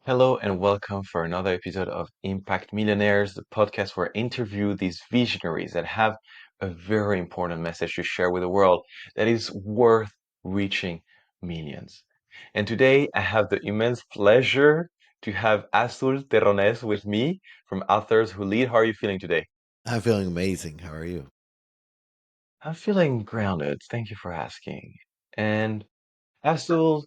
Hello and welcome for another episode of Impact Millionaires, the podcast where I interview these visionaries that have a very important message to share with the world that is worth reaching millions. And today I have the immense pleasure to have Azul Terronez with me from Authors Who Lead. How are you feeling today? I'm feeling amazing. How are you? I'm feeling grounded. Thank you for asking. And Azul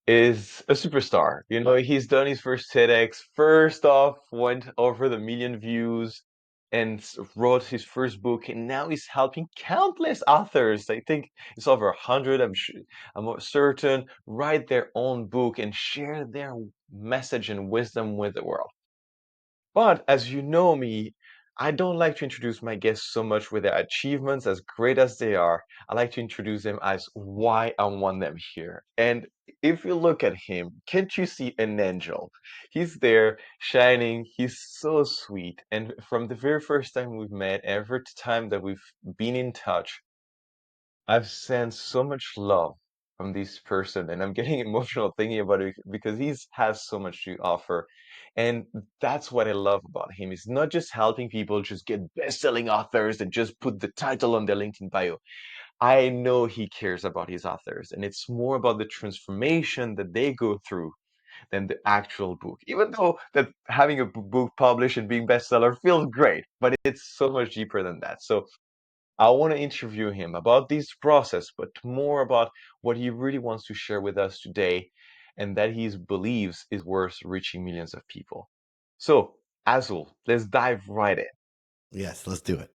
is a superstar. He's done his first TEDx. First off, went over the million views and wrote his first book, and now he's helping countless authors. I think it's over 100. I'm certain write their own book and share their message and wisdom with the world. But as you know me, I don't like to introduce my guests so much with their achievements, as great as they are. I like to introduce them as why I want them here. And if you look at him, can't you see an angel? He's there shining. He's so sweet. And from the very first time we've met, every time that we've been in touch, I've sensed so much love from this person, and I'm getting emotional thinking about it because he's has so much to offer. And that's what I love about him. He's not just helping people just get best-selling authors and just put the title on their LinkedIn bio. I know he cares about his authors, and it's more about the transformation that they go through than the actual book. Even though that having a book published and being bestseller feels great, but it's so much deeper than that. So I want to interview him about this process, but more about what he really wants to share with us today and that he believes is worth reaching millions of people. So, Azul, let's dive right in. Yes, let's do it.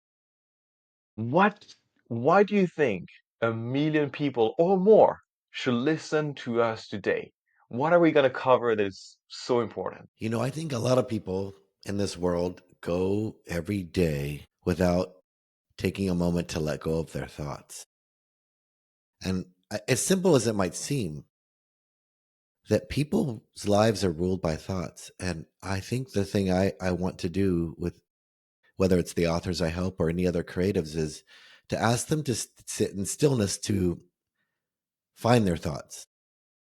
What, why do you think a million people or more should listen to us today? What are we going to cover that is so important? I think a lot of people in this world go every day without taking a moment to let go of their thoughts. And as simple as it might seem, that people's lives are ruled by thoughts. And I think the thing I want to do with whether it's the authors I help or any other creatives is to ask them to sit in stillness to find their thoughts.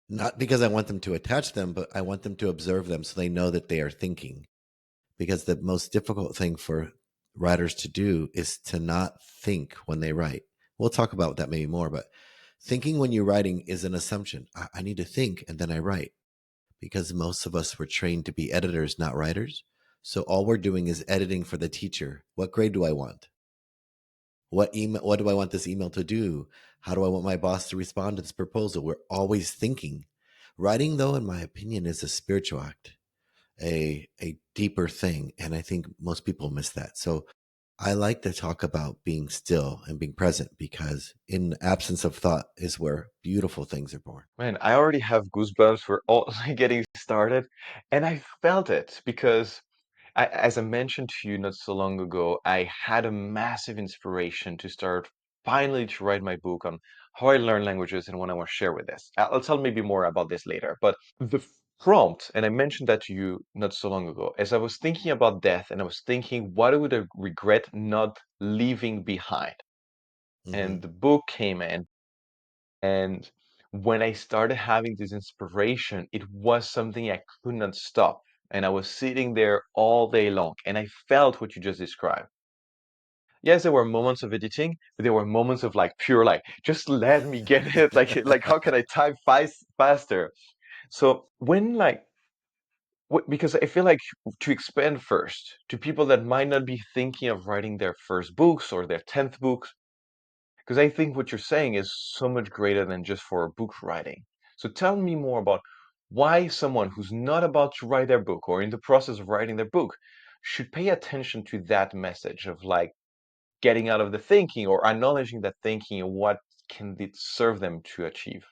Not because I want them to attach them, but I want them to observe them so they know that they are thinking. Because the most difficult thing for writers to do is to not think when they write. We'll talk about that maybe more, but thinking when you're writing is an assumption. I need to think and then I write because most of us were trained to be editors, not writers. So all we're doing is editing for the teacher. What grade do I want? What do I want this email to do? How do I want my boss to respond to this proposal? We're always thinking. Writing, though, in my opinion, is a spiritual act, a deeper thing. And I think most people miss that. So I like to talk about being still and being present because in absence of thought is where beautiful things are born. Man, I already have goosebumps. We're all getting started. And I felt it because as I mentioned to you not so long ago, I had a massive inspiration to start finally to write my book on how I learn languages and what I want to share with this. I'll tell maybe more about this later. But the prompt, and I mentioned that to you not so long ago, as I was thinking about death and I was thinking, what would I regret not leaving behind? Hmm. And the book came in, and when I started having this inspiration, it was something I could not stop. And I was sitting there all day long, and I felt what you just described. Yes, there were moments of editing, but there were moments of like pure like, just let me get it. Like how can I type faster? So when like, because I feel like to expand first to people that might not be thinking of writing their first books or their 10th books, because I think what you're saying is so much greater than just for book writing. So tell me more about why someone who's not about to write their book or in the process of writing their book should pay attention to that message of like getting out of the thinking or acknowledging that thinking and what can it serve them to achieve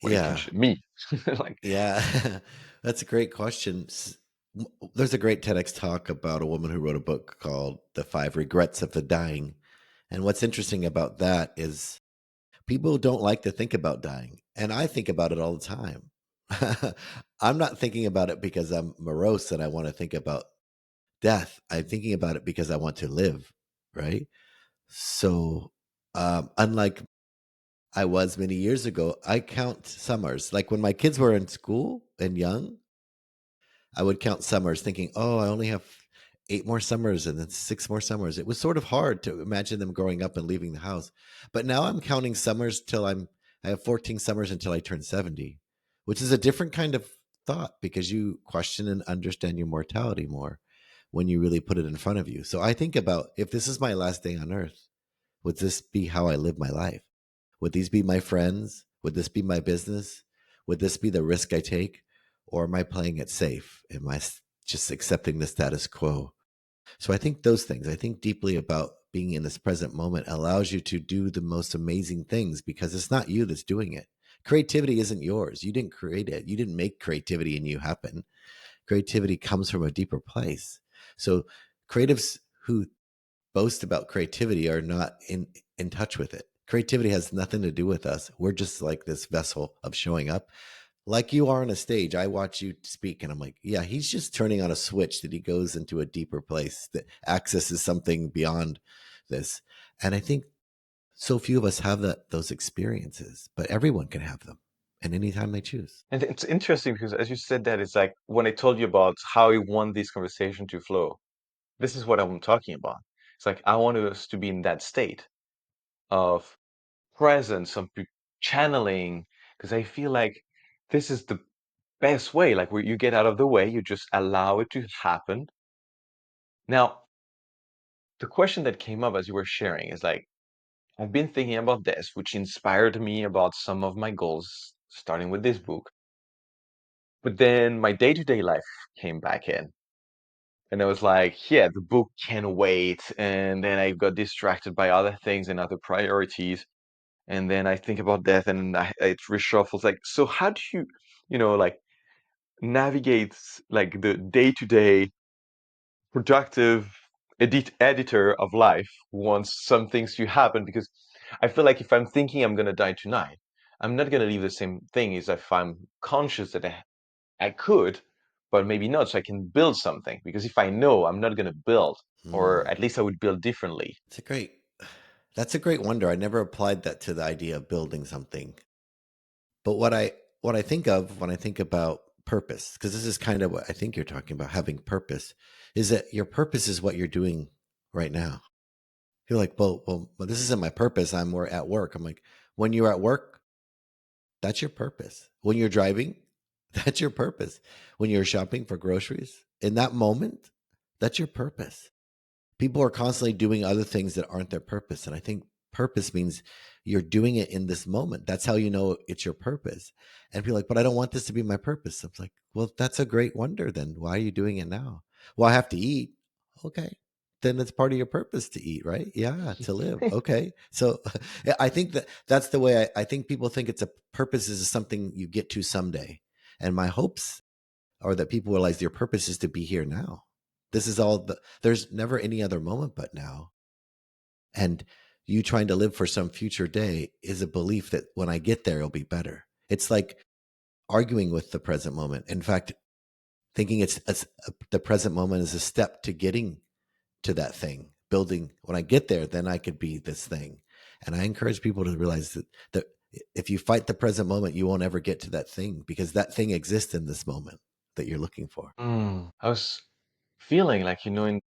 or Yeah. me. Like, Yeah. That's a great question. There's a great TEDx talk about a woman who wrote a book called The Five Regrets of the Dying. And what's interesting about that is people don't like to think about dying. And I think about it all the time. I'm not thinking about it because I'm morose and I want to think about death. I'm thinking about it because I want to live, right? So, unlike I was many years ago, I count summers. Like when my kids were in school and young, I would count summers thinking, oh, I only have 8 more summers and then 6 more summers. It was sort of hard to imagine them growing up and leaving the house. But now I'm counting summers till I have 14 summers until I turn 70, which is a different kind of thought because you question and understand your mortality more when you really put it in front of you. So I think about, if this is my last day on earth, would this be how I live my life? Would these be my friends? Would this be my business? Would this be the risk I take? Or am I playing it safe? Am I just accepting the status quo? So I think those things, I think deeply about being in this present moment allows you to do the most amazing things because it's not you that's doing it. Creativity isn't yours. You didn't create it. You didn't make creativity and you happen. Creativity comes from a deeper place. So creatives who boast about creativity are not in touch with it. Creativity has nothing to do with us. We're just like this vessel of showing up. Like you are on a stage, I watch you speak and I'm like, yeah, he's just turning on a switch that he goes into a deeper place that accesses something beyond this. And I think so few of us have those experiences, but everyone can have them and anytime they choose. And it's interesting because as you said that, it's like when I told you about how I want this conversation to flow, this is what I'm talking about. It's like I want us to be in that state of presence, some channeling, because I feel like this is the best way, like where you get out of the way, you just allow it to happen. Now, the question that came up as you were sharing is like, I've been thinking about this, which inspired me about some of my goals, starting with this book. But then my day-to-day life came back in. And I was like, yeah, the book can wait. And then I got distracted by other things and other priorities. And then I think about death and it reshuffles. Like, so how do you, like navigate like the day-to-day productive editor of life wants some things to happen? Because I feel like if I'm thinking I'm gonna die tonight, I'm not gonna leave the same thing as if I'm conscious that I could, but maybe not, so I can build something. Because if I know I'm not gonna build, or Mm. at least I would build differently. It's a great, that's a great wonder. I never applied that to the idea of building something. But what I think of when I think about purpose, because this is kind of what I think you're talking about, having purpose, is that your purpose is what you're doing right now. You're like, well, this isn't my purpose. I'm more at work. I'm like, when you're at work, that's your purpose. When you're driving, that's your purpose. When you're shopping for groceries, in that moment, that's your purpose. People are constantly doing other things that aren't their purpose. And I think purpose means you're doing it in this moment. That's how you know it's your purpose. And people are like, but I don't want this to be my purpose. I'm like, well, that's a great wonder then. Why are you doing it now? Well, I have to eat. Okay. Then it's part of your purpose to eat, right? Yeah, to live. Okay. So yeah, I think that's the way I think people think it's a purpose is something you get to someday. And my hopes are that people realize your purpose is to be here now. This is there's never any other moment but now. And you trying to live for some future day is a belief that when I get there, it'll be better. It's like arguing with the present moment. In fact, thinking the present moment is a step to getting to that thing, building. When I get there, then I could be this thing. And I encourage people to realize that if you fight the present moment, you won't ever get to that thing because that thing exists in this moment that you're looking for. I was feeling like, in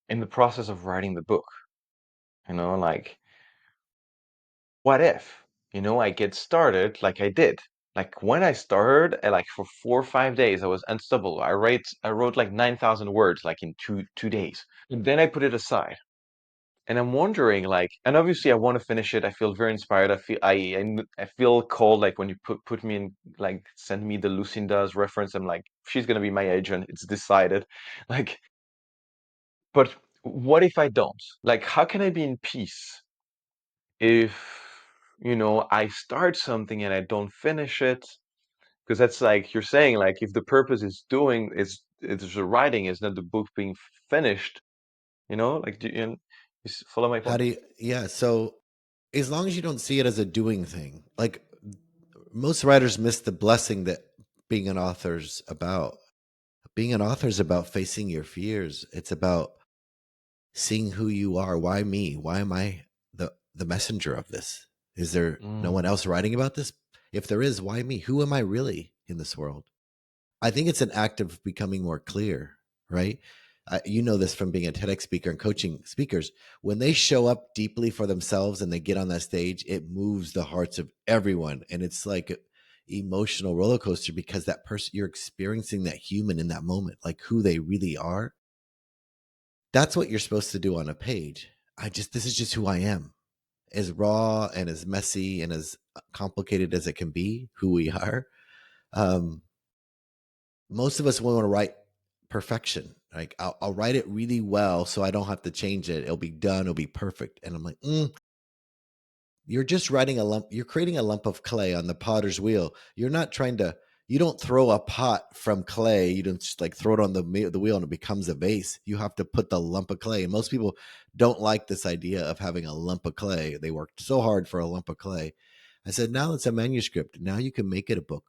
the process of writing the book, like, what if, I get started like I did. Like when I started, like for 4 or 5 days, I was unstoppable. I wrote like 9,000 words, like in two days. And then I put it aside. And I'm wondering, like, and obviously I want to finish it. I feel very inspired. I feel cold, like when you put me in, like, send me the Lucinda's reference. I'm like, she's gonna be my agent. It's decided. Like, but what if I don't? Like, how can I be in peace if, I start something and I don't finish it? Because that's like you're saying, like, if the purpose is doing is the writing, is not the book being finished. Like, follow my How point? do you, yeah. So as long as you don't see it as a doing thing, like most writers miss the blessing that being an author's about. Being an author is about facing your fears. It's about seeing who you are. Why me? Why am I the messenger of this? Is there no one Mm. else writing about this? If there is, why me? Who am I really in this world? I think it's an act of becoming more clear, right? You know this from being a TEDx speaker and coaching speakers. When they show up deeply for themselves and they get on that stage, it moves the hearts of everyone. And it's like an emotional roller coaster because that person, you're experiencing that human in that moment, like who they really are. That's what you're supposed to do on a page. This is just who I am, as raw and as messy and as complicated as it can be, who we are. Um, Most of us want to write perfection. Like I'll write it really well so I don't have to change it. It'll be done. It'll be perfect. And I'm like, you're just writing a lump. You're creating a lump of clay on the potter's wheel. You're not trying to. You don't throw a pot from clay. You don't just like throw it on the wheel and it becomes a vase. You have to put the lump of clay. And most people don't like this idea of having a lump of clay. They worked so hard for a lump of clay. I said, now it's a manuscript. Now you can make it a book,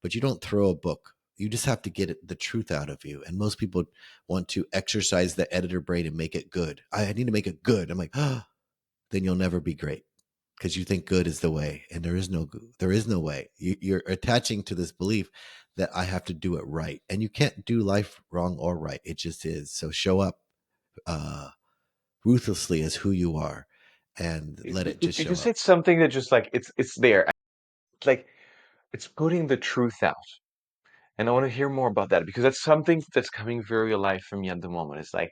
but you don't throw a book. You just have to get the truth out of you. And most people want to exercise the editor brain and make it good. I need to make it good. I'm like, then you'll never be great because you think good is the way, and there is no way. You're attaching to this belief that I have to do it right, and you can't do life wrong or right. It just is. So show up uh, ruthlessly as who you are, and let it just You show up. said something that just like it's there. It's like it's putting the truth out. And I want to hear more about that because that's something that's coming very alive for me at the moment. It's like,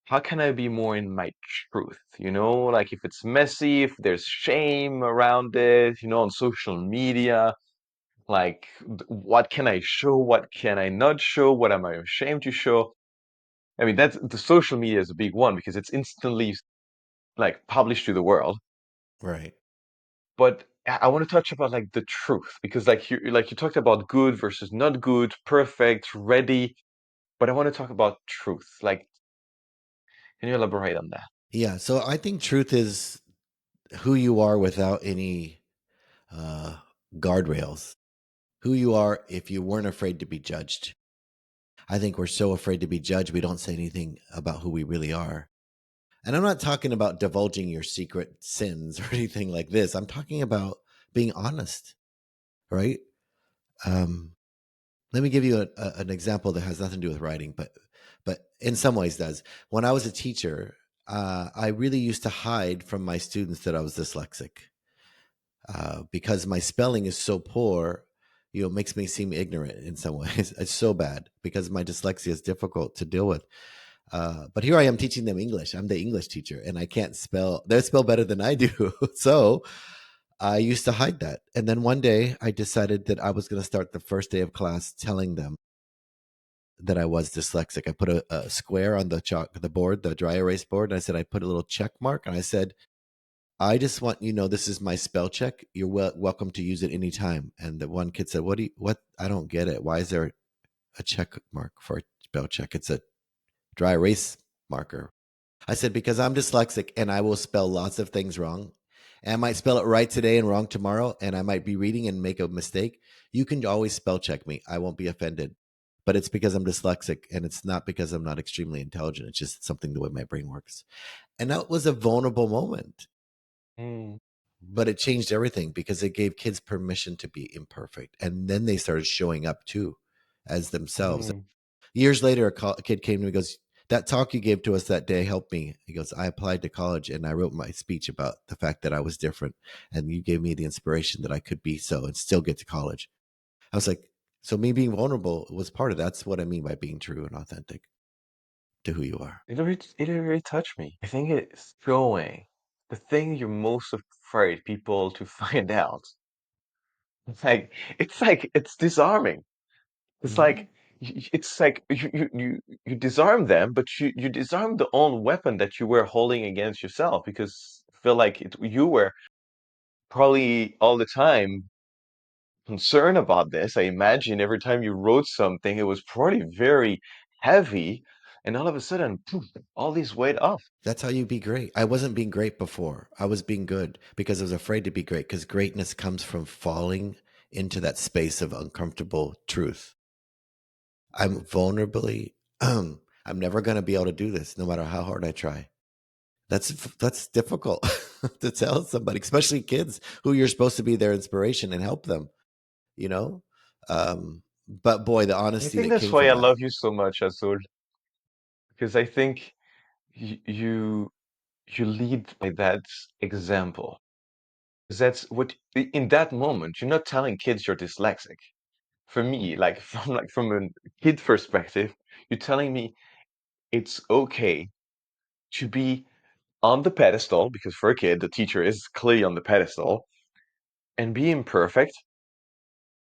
how can I be more in my truth? You know, like if it's messy, if there's shame around it, on social media, like what can I show? What can I not show? What am I ashamed to show? I mean, that's the social media is a big one because it's instantly like published to the world. Right. But I want to touch about like the truth because like you talked about good versus not good, perfect, ready. But I want to talk about truth. Like, can you elaborate on that? Yeah. So I think truth is who you are without any uh, guardrails. Who you are if you weren't afraid to be judged. I think we're so afraid to be judged, we don't say anything about who we really are. And I'm not talking about divulging your secret sins or anything like this. I'm talking about being honest, right? Um, Let me give you an example that has nothing to do with writing, but in some ways does. When I was a teacher, I really used to hide from my students that I was dyslexic because my spelling is so poor. It makes me seem ignorant in some ways. It's so bad because my dyslexia is difficult to deal with. But here I am teaching them English. I'm the English teacher, and I can't spell. They spell better than I do. So I used to hide that. And then one day I decided that I was going to start the first day of class telling them that I was dyslexic. I put a square on the board, the dry erase board, and I said I put a little check mark, and I said I just want this is my spell check. You're welcome to use it anytime. And the one kid said, "What do you, what? I don't get it. Why is there a check mark for a spell check? It's a dry erase marker." I said, because I'm dyslexic and I will spell lots of things wrong. And I might spell it right today and wrong tomorrow. And I might be reading and make a mistake. You can always spell check me. I won't be offended. But it's because I'm dyslexic and it's not because I'm not extremely intelligent. It's just something the way my brain works. And that was a vulnerable moment. Mm, But it changed everything because it gave kids permission to be imperfect. And then they started showing up too as themselves. mm. Years later, a kid came to me and goes, "That talk you gave to us that day helped me." He goes, "I applied to college and I wrote my speech about the fact that I was different. And you gave me the inspiration that I could be so and still get to college." I was like, so me being vulnerable was part of that's what I mean by being true and authentic to who you are. It really touched me. I think it's showing the thing you're most afraid people to find out. It's disarming. It's Mhm. like it's like you disarm them, but you disarm the own weapon that you were holding against yourself because I feel like you were probably all the time concerned about this. I imagine every time you wrote something, it was probably very heavy, and all of a sudden, poof, all this weight off. That's how you be great. I wasn't being great before. I was being good because I was afraid to be great because greatness comes from falling into that space of uncomfortable truth. I'm vulnerably, I'm never going to be able to do this no matter how hard I try. That's difficult to tell somebody, especially kids who you're supposed to be their inspiration and help them, you know? But boy, the I honesty think that that's came why from I that. love you so much, Azul, because I think you you lead by that example. 'Cause that's what in that moment, you're not telling kids you're dyslexic. For me, like from a kid perspective, you're telling me it's okay to be on the pedestal, because for a kid, the teacher is clearly on the pedestal, and be imperfect,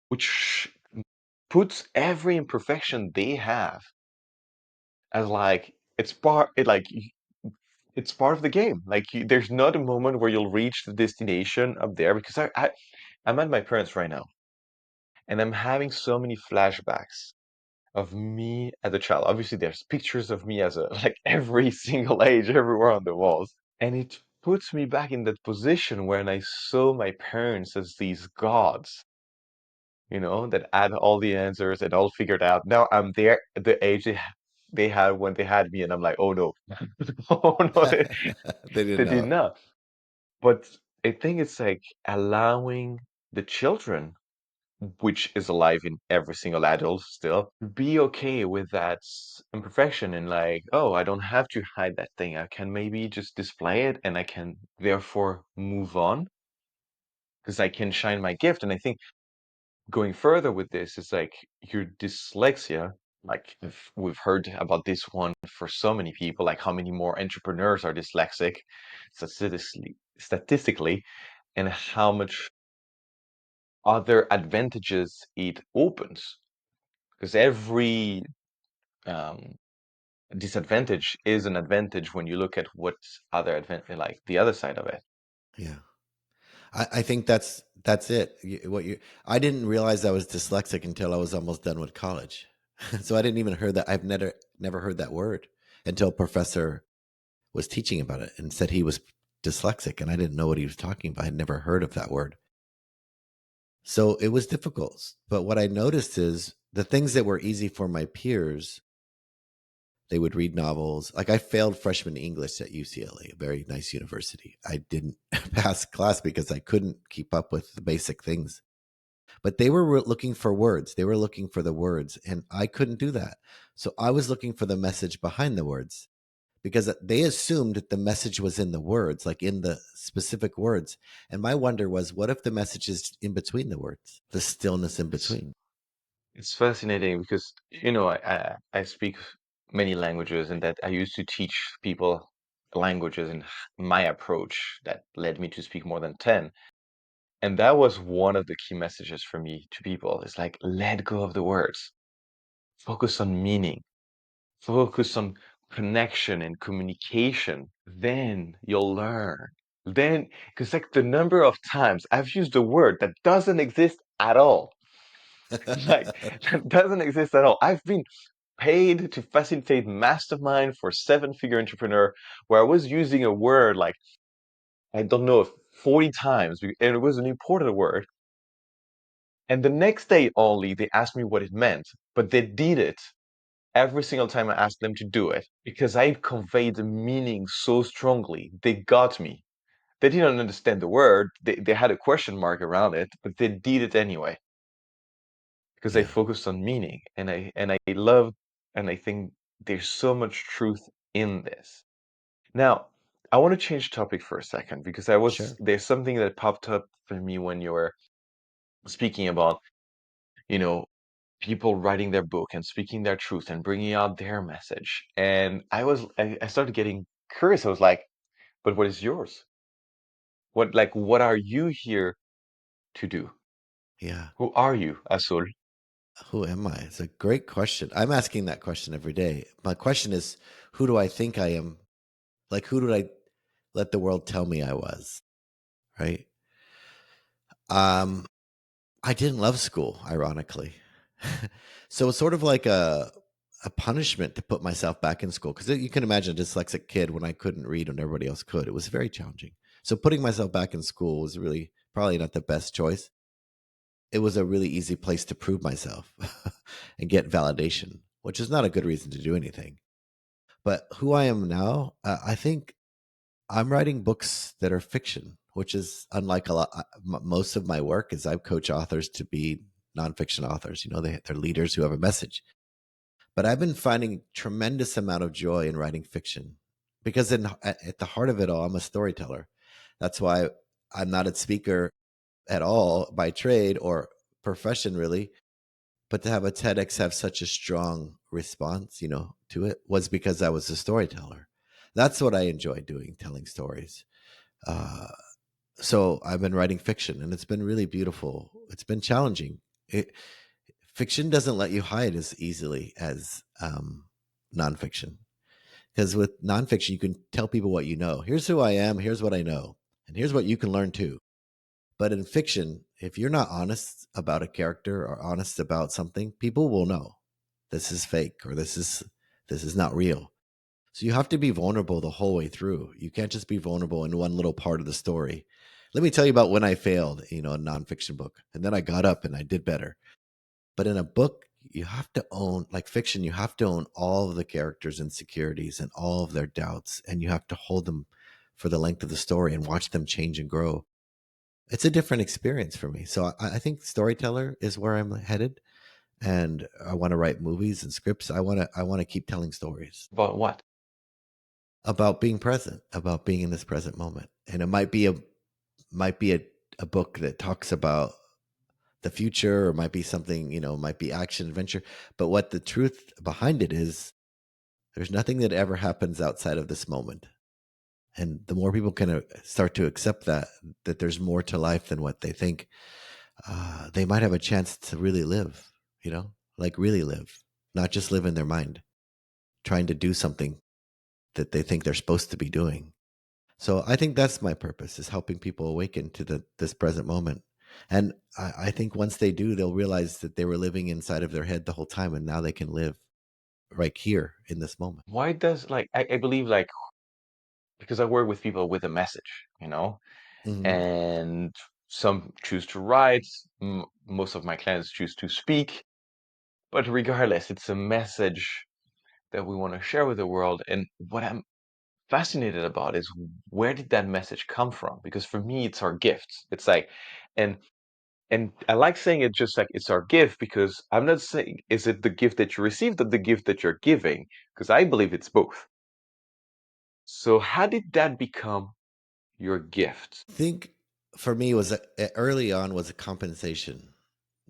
which puts every imperfection they have as like it's part of the game. Like there's not a moment where you'll reach the destination up there because I'm at my parents right now, and I'm having so many flashbacks of me as a child. Obviously, there's pictures of me as a like every single age everywhere on the walls. And it puts me back in that position when I saw my parents as these gods, that had all the answers and all figured out. Now I'm there at the age they had when they had me, and I'm like, oh no, oh no, They didn't they did know. not. But I think it's like allowing the children, which is alive in every single adult still, be okay with that imperfection and like, oh, I don't have to hide that thing. I can maybe just display it and I can therefore move on because I can shine my gift. And I think going further with this is like your dyslexia, like if we've heard about this one for so many people, like how many more entrepreneurs are dyslexic statistically, and how much other advantages it opens. Because every um, disadvantage is an advantage when you look at what other advantage, like the other side of it. Yeah. I think that's it. I didn't realize I was dyslexic until I was almost done with college. So I didn't even heard that. I've never heard that word until professor was teaching about it and said he was dyslexic, and I didn't know what he was talking about. I'd never heard of that word. So it was difficult. But what I noticed is the things that were easy for my peers, they would read novels. Like I failed freshman English at UCLA, a very nice university. I didn't pass class because I couldn't keep up with the basic things. But they were looking for words. They were looking for the words, and I couldn't do that. So I was looking for the message behind the words because they assumed that the message was in the words, like in the specific words. And my wonder was, what if the message is in between the words, the stillness in It's between? it's fascinating because I speak many languages and that I used to teach people languages and my approach that led me to speak more than 10. And that was one of the key messages for me to people. It's like let go of the words. Focus on meaning. Focus on connection and communication. Then you'll learn. Then, because like the number of times I've used a word that doesn't exist at all, like that doesn't exist at all. I've been paid to facilitate mastermind for seven-figure entrepreneur where I was using a word like, I don't know, 40 times, and it was an important word. And the next day only, they asked me what it meant, but they did it every single time I asked them to do it because I conveyed the meaning so strongly. They got me. They didn't understand the word. They had a question mark around it, but they did it anyway because I Yeah, focused on meaning. And I love and I think there's so much truth in this. Now, I want to change topic for a second because sure. there's something that popped up for me when you were speaking about, you know, people writing their book and speaking their truth and bringing out their message. And I started getting curious. I was like, but what is yours? What are you here to do? Yeah. Who are you, Azul? Who am I? It's a great question. I'm asking that question every day. My question is, who do I think I am? Like, who did I let the world tell me I was? Right. Um, I didn't love school, ironically. So it's sort of like a punishment to put myself back in school because you can imagine a dyslexic kid when I couldn't read when everybody else could. It was very challenging. So putting myself back in school was really probably not the best choice. It was a really easy place to prove myself and get validation, which is not a good reason to do anything. But who I am now, I think I'm writing books that are fiction, which is unlike a lot. Most of my work is I coach authors to be nonfiction authors. They're leaders who have a message. But I've been finding tremendous amount of joy in writing fiction because at the heart of it all, I'm a storyteller. That's why I'm not a speaker at all by trade or profession, really. But to have a TEDx have such a strong response, to it was because I was a storyteller. That's what I enjoy doing, telling stories. Uh, so I've been writing fiction, and it's been really beautiful. It's been challenging. Fiction doesn't let you hide as easily as nonfiction, because with nonfiction you can tell people what you know. Here's who I am. Here's what I know, and here's what you can learn too. But in fiction, if you're not honest about a character or honest about something, people will know this is fake or this is not real. So you have to be vulnerable the whole way through. You can't just be vulnerable in one little part of the story. Let me tell you about when I failed, a nonfiction book, and then I got up and I did better. But in a book, you have to own, like fiction, you have to own all of the characters' insecurities and all of their doubts, and you have to hold them for the length of the story and watch them change and grow. It's a different experience for me. So I think storyteller is where I'm headed, and I want to write movies and scripts. I want to keep telling stories About what? about being present, about being in this present moment. And it might be a book that talks about the future, or might be something, might be action adventure. But what the truth behind it is, there's nothing that ever happens outside of this moment. And the more people can start to accept that there's more to life than what they think, they might have a chance to really live, like really live, not just live in their mind, trying to do something that they think they're supposed to be doing. So I think that's my purpose, is helping people awaken to this present moment. And I think once they do, they'll realize that they were living inside of their head the whole time, and now they can live right here in this moment. Why does like I believe like because I work with people with a message, Hmm. and some choose to write, most of my clients choose to speak, but regardless, it's a message that we want to share with the world. And what I'm fascinated about is where did that message come from? Because for me, it's our gifts. It's like, and and I like saying it just like it's our gift because I'm not saying is it the gift that you received or the gift that you're giving? Because I believe it's both. So how did that become your gift? I think for me was early on was a compensation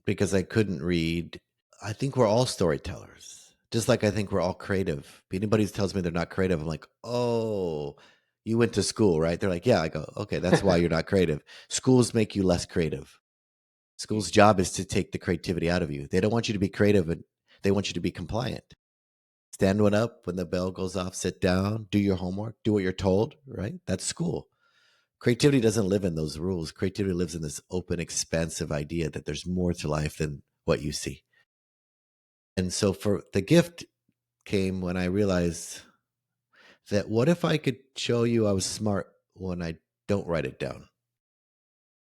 because I couldn't read. I think we're all storytellers. Just like I think we're all creative. If anybody tells me they're not creative, I'm like, oh, you went to school, right? They're like, yeah. I go, okay, that's why you're not creative. Schools make you less creative. School's job is to take the creativity out of you. They don't want you to be creative, and they want you to be compliant. Stand one up when the bell goes off, sit down, do your homework, do what you're told, right? That's school. Creativity doesn't live in those rules. Creativity lives in this open, expansive idea that there's more to life than what you see. And so for the gift came when I realized that what if I could show you I was smart when I don't write it down?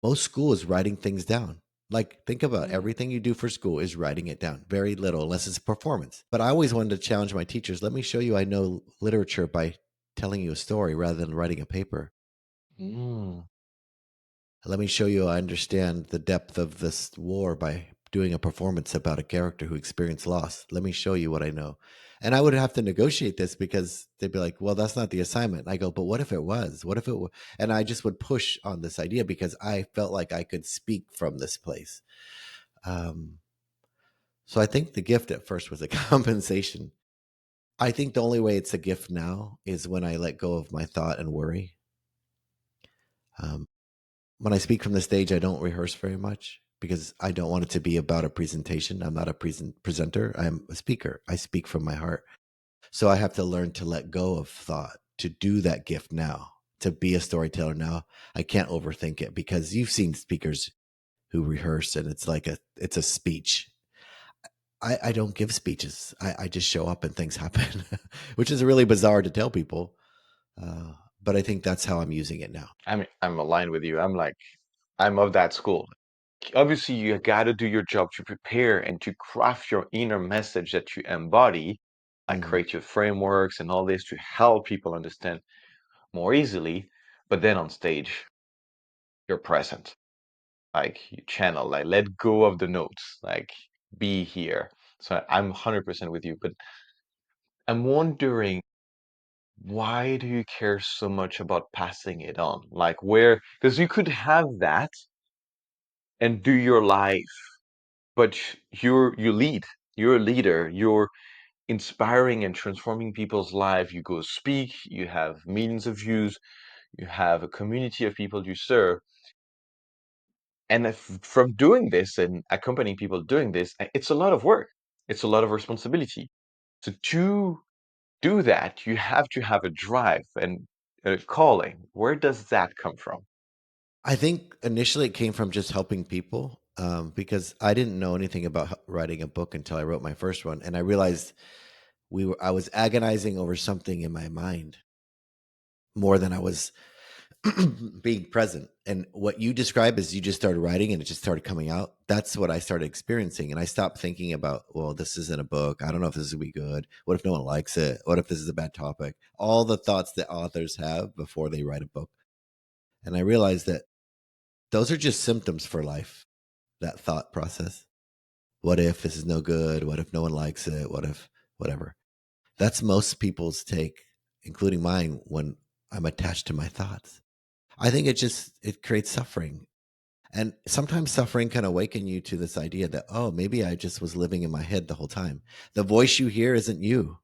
Most school is writing things down. Like, think about Mm, everything you do for school is writing it down. Very little, unless it's a performance. But I always wanted to challenge my teachers. Let me show you I know literature by telling you a story rather than writing a paper. mm. Let me show you I understand the depth of this war by doing a performance about a character who experienced loss. Let me show you what I know. And I would have to negotiate this because they'd be like, well, that's not the assignment. I go, but what if it was? What if it was? And I just would push on this idea because I felt like I could speak from this place. Um, so I think the gift at first was a compensation. I think the only way it's a gift now is when I let go of my thought and worry. Um, when I speak from the stage, I don't rehearse very much because I don't want it to be about a presentation. I'm not a presenter. I'm a speaker. I speak from my heart. So I have to learn to let go of thought, to do that gift now, to be a storyteller now. I can't overthink it because you've seen speakers who rehearse and it's a speech. I don't give speeches. I just show up and things happen, which is really bizarre to tell people. Uh, but I think that's how I'm using it now. I'm aligned with you. I'm of that school. Obviously, you got to do your job to prepare and to craft your inner message that you embody, like Mhm. create your frameworks and all this to help people understand more easily. But then on stage, you're present. like you channel, like let go of the notes, like be here. So I'm 100% with you, but I'm wondering, why do you care so much about passing it on? Like where, because you could have that and do your life, but you lead. You're a leader. You're inspiring and transforming people's life. You go speak, you have millions of views, you have a community of people you serve. And if, from doing this and accompanying people doing this, it's a lot of work. It's a lot of responsibility. So to do that, you have to have a drive and a calling. Where does that come from? I think initially it came from just helping people, because I didn't know anything about writing a book until I wrote my first one, and I realized I was agonizing over something in my mind more than I was being present. And what you describe is you just started writing and it just started coming out. That's what I started experiencing. And I stopped thinking about, well, this isn't a book. I don't know if this is going to be good. What if no one likes it? What if this is a bad topic? All the thoughts that authors have before they write a book. And I realized that those are just symptoms for life, that thought process. What if this is no good? What if no one likes it? What if whatever? That's most people's take, including mine, when I'm attached to my thoughts. I think it creates suffering. And sometimes suffering can awaken you to this idea that, oh, maybe I just was living in my head the whole time. The voice you hear isn't you.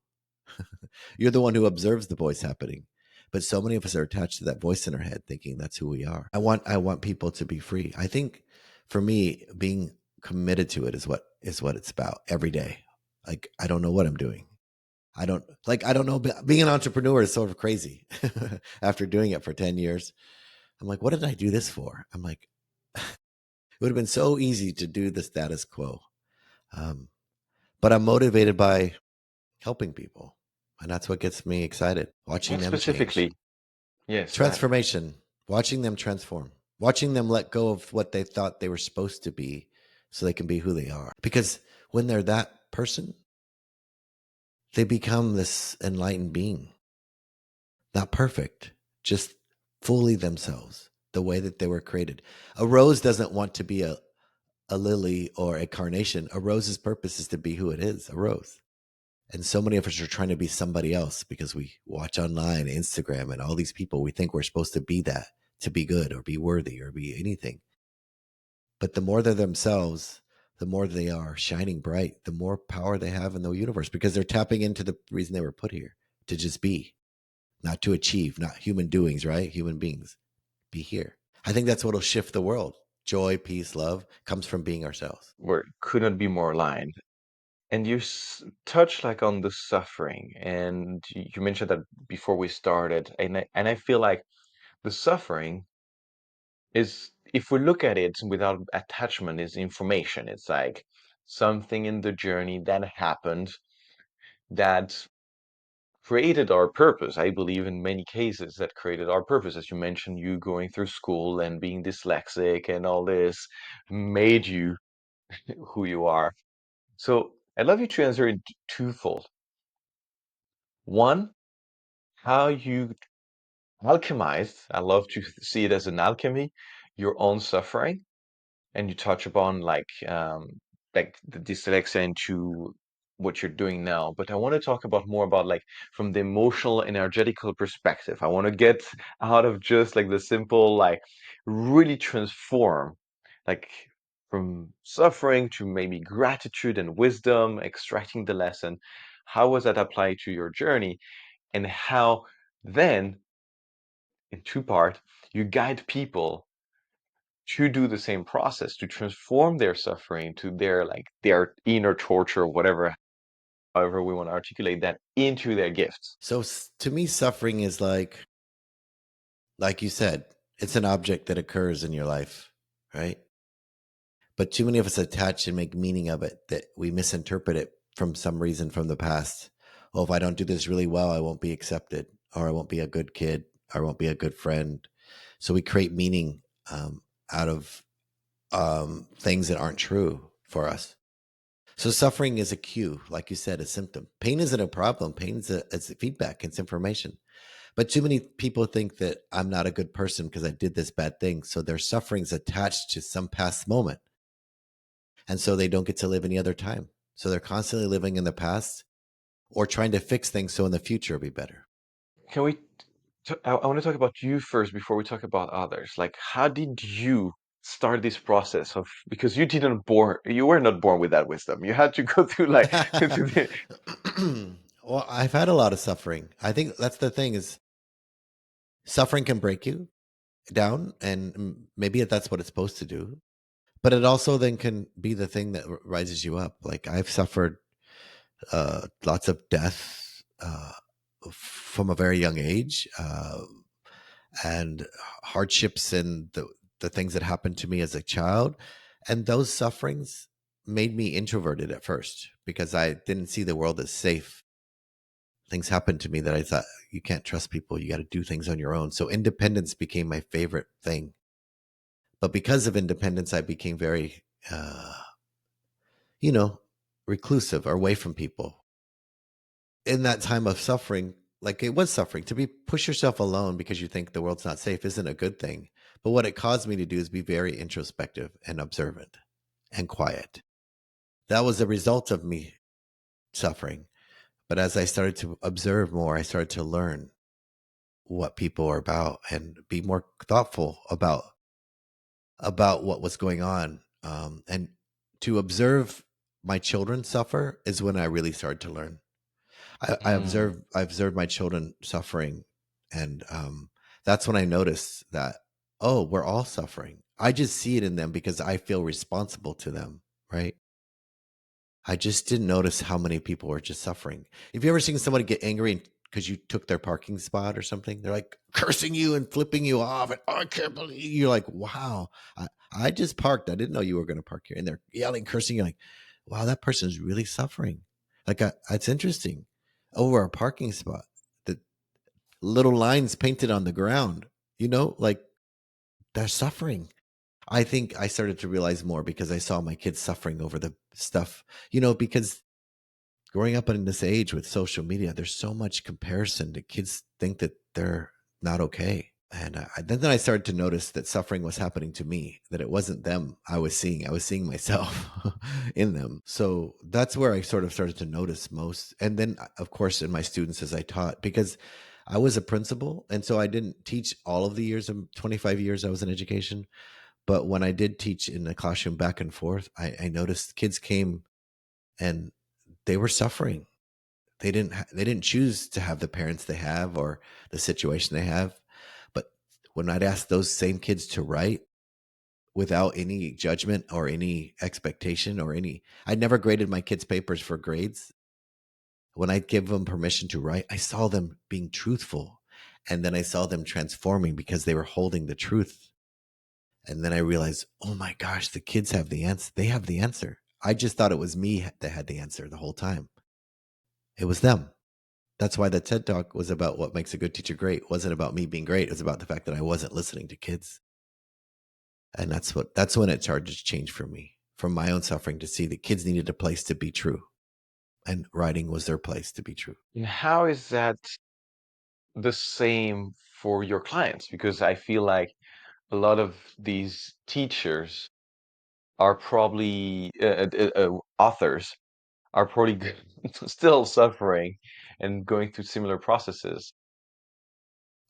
You're the one who observes the voice happening. But so many of us are attached to that voice in our head thinking that's who we are. I want people to be free. I think for me, being committed to it is what it's about every day. Like I don't know what I'm doing. I don't know, being an entrepreneur is sort of crazy. After doing it for 10 years, I'm like, what did I do this for? I'm like, it would have been so easy to do the status quo. Um, but I'm motivated by helping people. And that's what gets me excited, watching What them change. specifically? Yes, that. Transformation, watching them transform, watching them let go of what they thought they were supposed to be so they can be who they are. Because when they're that person, they become this enlightened being, not perfect, just fully themselves, the way that they were created. A rose doesn't want to be a lily or a carnation. A rose's purpose is to be who it is, a rose. And so many of us are trying to be somebody else because we watch online, Instagram, and all these people. We think we're supposed to be that, to be good or be worthy or be anything. But the more they're themselves, the more they are shining bright, the more power they have in the universe because they're tapping into the reason they were put here, to just be, not to achieve, not human doings, right? Human beings, be here. I think that's what will shift the world. Joy, peace, love comes from being ourselves. Where could not be more aligned. And you touched like on the suffering, and you mentioned that before we started, and I feel like the suffering is, if we look at it without attachment, is information. It's like something in the journey that happened that created our purpose. I believe in many cases that created our purpose. As you mentioned, you going through school and being dyslexic and all this made you who you are. So I'd love you to answer it twofold. One, how you alchemize, I love to see it as an alchemy, your own suffering, and you touch upon like the dyslexia into what you're doing now. But I want to talk about more about like from the emotional energetical perspective. I want to get out of just like the simple like really transform like from suffering to maybe gratitude and wisdom, extracting the lesson. How was that applied to your journey, and how then in two part you guide people to do the same process, to transform their suffering, to their like their inner torture, whatever, however we want to articulate that, into their gifts. So to me, suffering is like you said, it's an object that occurs in your life, right? But too many of us attach and make meaning of it that we misinterpret it from some reason from the past. Oh, if I don't do this really well, I won't be accepted, or I won't be a good kid, or I won't be a good friend. So we create meaning out of things that aren't true for us. So suffering is a cue, like you said, a symptom. Pain isn't a problem. Pain is it's feedback. It's information. But too many people think that I'm not a good person because I did this bad thing. So their suffering's attached to some past moment. And so they don't get to live any other time. So they're constantly living in the past or trying to fix things so in the future it'll be better. Can we? I want to talk about you first before we talk about others. Like, how did you start this process of, because you were not born with that wisdom. You had to go through like through the, Well, I've had a lot of suffering. I think that's the thing is suffering can break you down and maybe that's what it's supposed to do. But it also then can be the thing that rises you up. Like I've suffered lots of death from a very young age, and hardships and the things that happened to me as a child. And those sufferings made me introverted at first because I didn't see the world as safe. Things happened to me that I thought you can't trust people. You got to do things on your own. So independence became my favorite thing. But because of independence, I became very, you know, reclusive or away from people. In that time of suffering, like it was suffering to be push yourself alone because you think the world's not safe isn't a good thing. But what it caused me to do is be very introspective and observant and quiet. That was a result of me suffering. But as I started to observe more, I started to learn what people are about and be more thoughtful about what was going on. And to observe my children suffer is when I really started to learn. Mm, I observed my children suffering, and that's when I noticed that oh, we're all suffering. I just see it in them because I feel responsible to them, right? I just didn't notice how many people were just suffering. Have you ever seen somebody get angry because you took their parking spot or something? They're like cursing you and flipping you off, and oh, I can't believe you're like, wow, I just parked. I didn't know you were going to park here, and they're yelling, cursing. You're like, wow, that person's really suffering. Like, it's interesting over a parking spot. The little lines painted on the ground, like they're suffering. I think I started to realize more because I saw my kids suffering over the stuff, because growing up in this age with social media, there's so much comparison that kids think that they're not okay. And then I started to notice that suffering was happening to me, that it wasn't them I was seeing. I was seeing myself in them. So that's where I sort of started to notice most. And then, of course, in my students as I taught, because I was a principal. And so I didn't teach all of the years of 25 years I was in education. But when I did teach in the classroom back and forth, I noticed kids came and they were suffering. They didn't choose to have the parents they have or the situation they have. But when I'd ask those same kids to write without any judgment or any expectation or I never graded my kids' papers for grades. When I give them permission to write, I saw them being truthful. And then I saw them transforming because they were holding the truth. And then I realized, oh my gosh, the kids have the answer. They have the answer. I just thought it was me that had the answer the whole time. It was them. That's why the TED Talk was about what makes a good teacher great. It wasn't about me being great. It was about the fact that I wasn't listening to kids. And that's when it started to change for me from my own suffering to see that kids needed a place to be true. And writing was their place to be true. and how is that the same for your clients? Because I feel like a lot of these teachers are probably authors are probably still suffering and going through similar processes.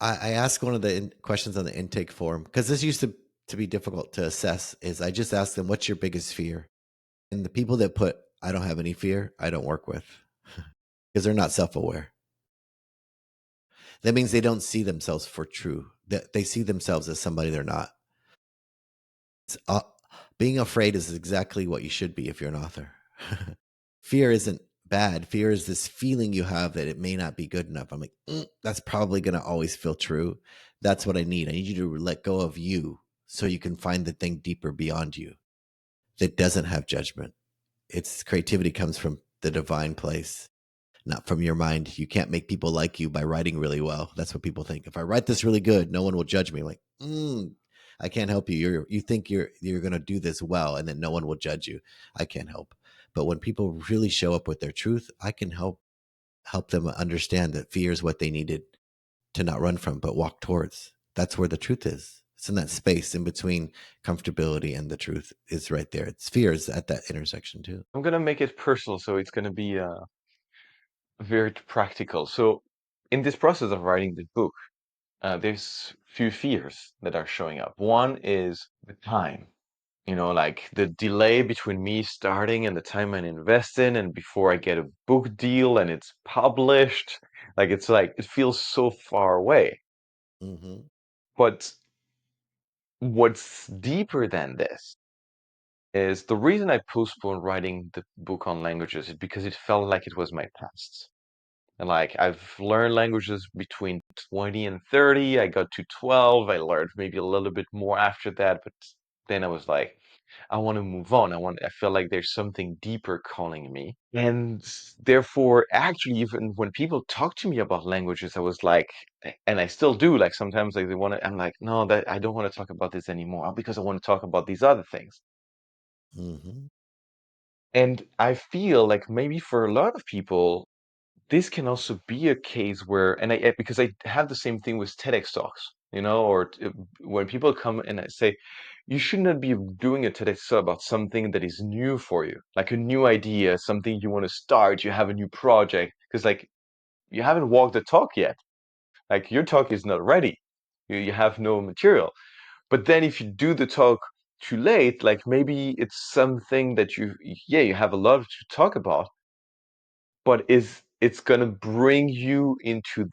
I asked one of the questions on the intake form because this used to be difficult to assess. Is I just asked them, "What's your biggest fear?" And the people that put, "I don't have any fear," I don't work with because they're not self aware. That means they don't see themselves for true. That they see themselves as somebody they're not. Uh, Being afraid is exactly what you should be if you're an author. Fear isn't bad. Fear is this feeling you have that it may not be good enough. I'm like, that's probably going to always feel true. That's what I need. I need you to let go of you so you can find the thing deeper beyond you that doesn't have judgment. Its creativity comes from the divine place, not from your mind. You can't make people like you by writing really well. That's what people think. If I write this really good, no one will judge me. Like, I can't help you. You think you're going to do this well, and then no one will judge you. I can't help. But when people really show up with their truth, I can help them understand that fear is what they needed to not run from, but walk towards. That's where the truth is. It's in that space in between comfortability and the truth is right there. It's fear is at that intersection too. I'm gonna make it personal, so it's gonna be very practical. So, in this process of writing the book, there's few fears that are showing up. One is the time. Like the delay between me starting and the time I invest in, and before I get a book deal and it's published. Like it feels so far away. Mm-hmm. But what's deeper than this is the reason I postponed writing the book on languages is because it felt like it was my past. And like I've learned languages between 20 and 30. I got to 12. I learned maybe a little bit more after that, but then I was like, I want to move on. I feel like there's something deeper calling me. And therefore, actually, even when people talk to me about languages, I was like, and I still do, like sometimes like they want to, I'm like, no, that I don't want to talk about this anymore because I want to talk about these other things. Mm-hmm. And I feel like maybe for a lot of people, this can also be a case where, and because I have the same thing with TEDx talks, when people come and I say, you should not be doing a TEDx talk about something that is new for you, like a new idea, something you want to start, you have a new project, because like you haven't walked the talk yet. Like your talk is not ready. You have no material. But then if you do the talk too late, like maybe it's something that you have a lot to talk about, but is it's gonna bring you into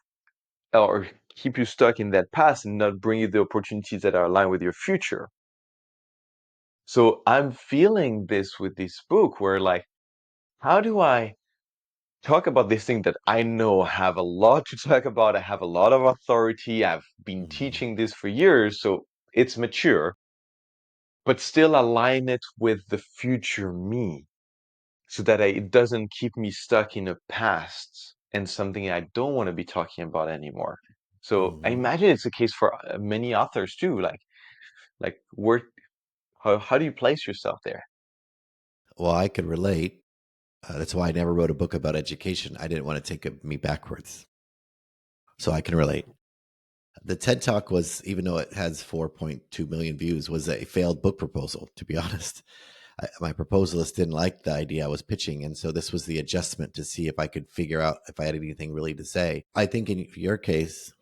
or keep you stuck in that past and not bring you the opportunities that are aligned with your future. So I'm feeling this with this book where like, how do I talk about this thing that I know I have a lot to talk about? I have a lot of authority. I've been Mm-hmm. teaching this for years, so it's mature, but still align it with the future me so that it doesn't keep me stuck in a past and something I don't want to be talking about anymore. So I Mm-hmm. imagine it's a case for many authors too. Like where, how do you place yourself there? Well, I could relate. That's why I never wrote a book about education. I didn't want to me backwards. So I can relate. The TED Talk was, even though it has 4.2 million views, was a failed book proposal, to be honest. My proposalist didn't like the idea I was pitching. And so this was the adjustment to see if I could figure out if I had anything really to say. I think in your case,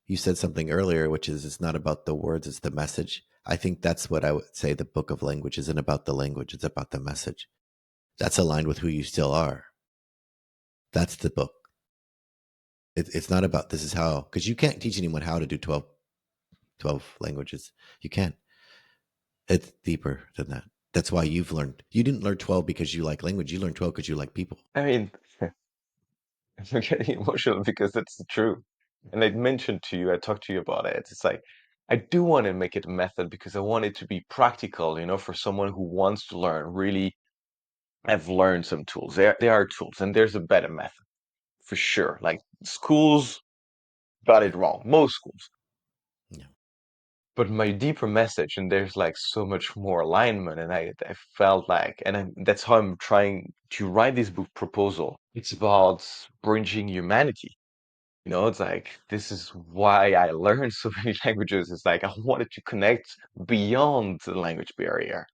you said something earlier, which is it's not about the words, it's the message. I think that's what I would say the book of language isn't about the language, it's about the message. That's aligned with who you still are. That's the book. It's not about this is how, because you can't teach anyone how to do 12 languages. You can't. It's deeper than that. That's why you've learned. You didn't learn 12 because you like language. You learned 12 because you like people. I mean, I'm getting emotional because that's the truth. And I mentioned to you, I talked to you about it. It's like, I do want to make it a method because I want it to be practical, for someone who wants to learn. Really, I've learned some tools. There are tools, and there's a better method for sure. Like schools got it wrong, most schools. Yeah. But my deeper message, and there's like so much more alignment, and I felt like, that's how I'm trying to write this book proposal. It's about bridging humanity. It's like this is why I learned so many languages. It's like I wanted to connect beyond the language barrier.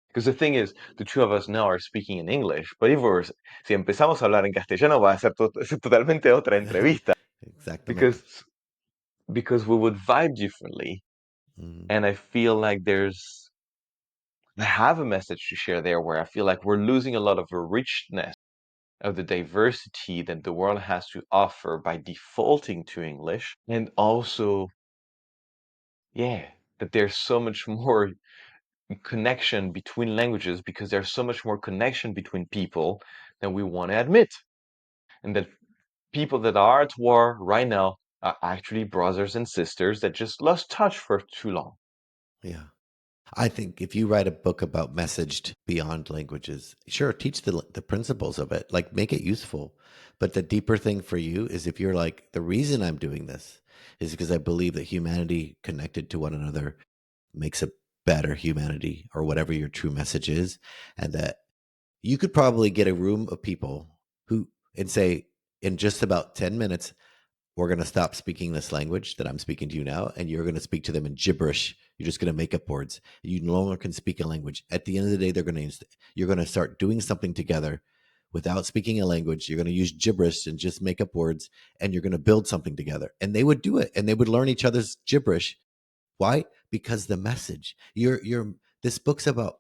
Because the thing is, the two of us now are speaking in English, but si empezamos a hablar en castellano, va a ser totalmente otra entrevista. Exactamente. Because we would vibe differently, Mm, and I feel like I have a message to share there where I feel like we're losing a lot of the richness of the diversity that the world has to offer by defaulting to English, and also, yeah, that there's so much more connection between languages because there's so much more connection between people than we want to admit, and that people that are at war right now are actually brothers and sisters that just lost touch for too long. yeah. I think if you write a book about messaged beyond languages, sure, teach the principles of it, like make it useful. But the deeper thing for you is if you're like, the reason I'm doing this is because I believe that humanity connected to one another makes a better humanity or whatever your true message is. And that you could probably get a room of people who and say in just about 10 minutes, we're going to stop speaking this language that I'm speaking to you now, and you're going to speak to them in gibberish. You're just going to make up words. You no longer can speak a language. At the end of the day, you're going to start doing something together without speaking a language. You're going to use gibberish and just make up words, and you're going to build something together. And they would do it, and they would learn each other's gibberish. Why? Because the message. You're this book's about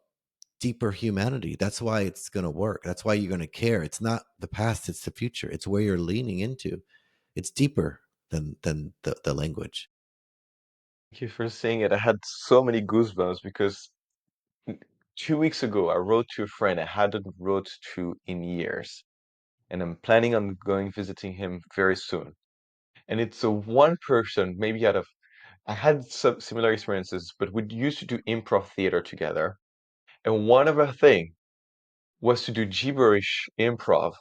deeper humanity. That's why it's going to work. That's why you're going to care. It's not the past, it's the future. It's where you're leaning into. It's deeper than the language. Thank you for saying it. I had so many goosebumps because 2 weeks ago I wrote to a friend I hadn't wrote to in years, and I'm planning on going visiting him very soon. And it's a one person, maybe out of I had some similar experiences, but we used to do improv theater together. And one of our thing was to do gibberish improv,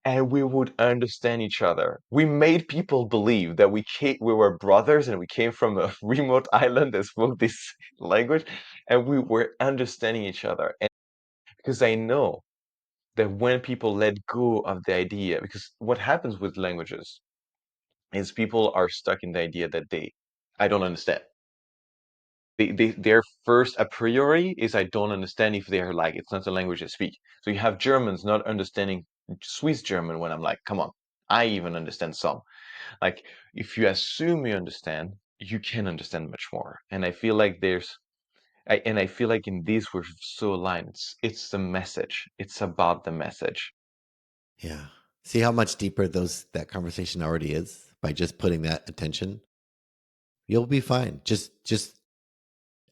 and we would understand each other. We made people believe that we were brothers and we came from a remote island that spoke this language, and we were understanding each other. And because I know that when people let go of the idea, because what happens with languages is people are stuck in the idea that I don't understand. Their first a priori is I don't understand if they're like it's not the language they speak. So you have Germans not understanding Swiss German when I'm like, come on, I even understand some. Like if you assume you understand, you can understand much more. And I feel like I feel like in this we're so aligned. It's the message. It's about the message. Yeah. See how much deeper that conversation already is by just putting that attention. You'll be fine. Just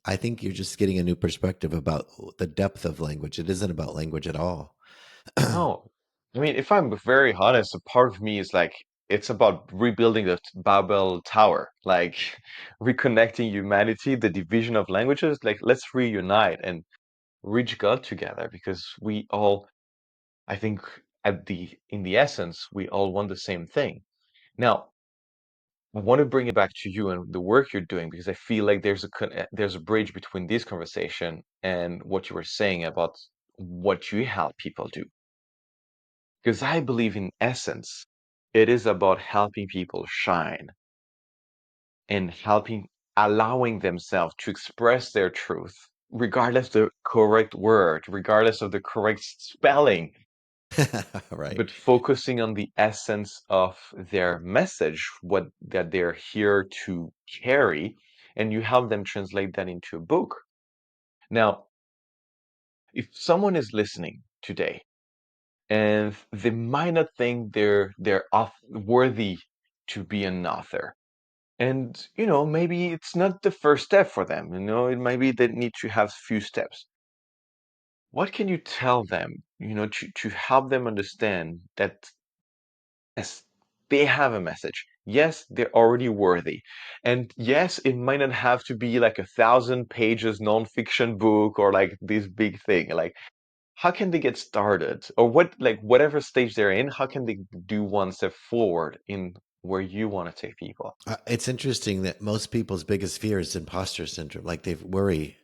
I think you're just getting a new perspective about the depth of language. It isn't about language at all. No, I mean, if I'm very honest, a part of me is like, it's about rebuilding the Babel Tower, like reconnecting humanity, the division of languages. Like, let's reunite and reach God together because we all, I think, in the essence, we all want the same thing. Now, I want to bring it back to you and the work you're doing because I feel like there's a bridge between this conversation and what you were saying about what you help people do. Because I believe in essence, it is about helping people shine and allowing themselves to express their truth, regardless of the correct word, regardless of the correct spelling, Right. but focusing on the essence of their message, what that they're here to carry, and you help them translate that into a book. Now, if someone is listening today and they might not think they're worthy to be an author. And maybe it's not the first step for them. It might be they need to have few steps. What can you tell them, to help them understand that yes, they have a message. Yes, they're already worthy. And yes, it might not have to be like 1,000 pages nonfiction book or like this big thing. Like how can they get started or whatever stage they're in, how can they do one step forward in where you want to take people? It's interesting that most people's biggest fear is imposter syndrome. Like they worry,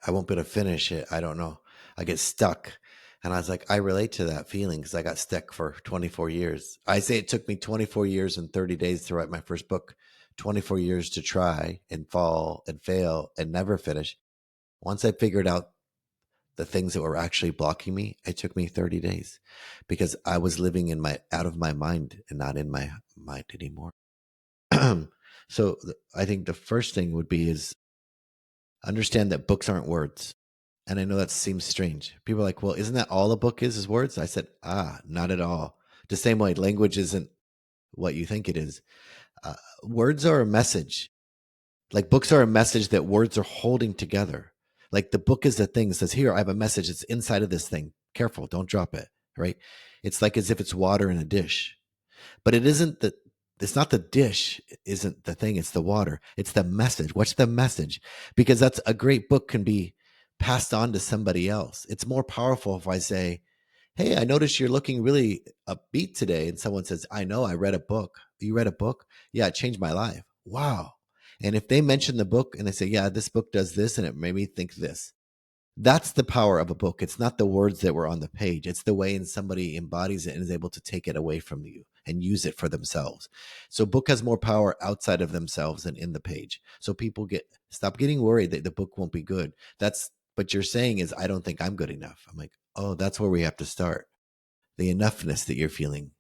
I won't be able to finish it. I don't know. I get stuck. And I was like, I relate to that feeling because I got stuck for 24 years. I say it took me 24 years and 30 days to write my first book, 24 years to try and fall and fail and never finish. Once I figured out the things that were actually blocking me, it took me 30 days because I was living in my out of my mind and not in my mind anymore. So I think the first thing would be is understand that books aren't words. And I know that seems strange. People are like, well, isn't that all a book is words? I said, not at all. The same way language isn't what you think it is. Words are a message. Like books are a message that words are holding together. Like the book is the thing that says, here, I have a message. It's inside of this thing. Careful, don't drop it. Right. It's like as if it's water in a dish. But it isn't the it's not the dish isn't the thing, it's the water. It's the message. What's the message? Because that's a great book can be passed on to somebody else. It's more powerful if I say, hey, I noticed you're looking really upbeat today. And someone says, I know, I read a book. You read a book? Yeah, it changed my life. Wow. And if they mention the book and they say, yeah, this book does this and it made me think this, that's the power of a book. It's not the words that were on the page. It's the way in somebody embodies it and is able to take it away from you and use it for themselves. So book has more power outside of themselves than in the page. So people stop getting worried that the book won't be good. That's what you're saying is, I don't think I'm good enough. I'm like, oh, that's where we have to start. The enoughness that you're feeling,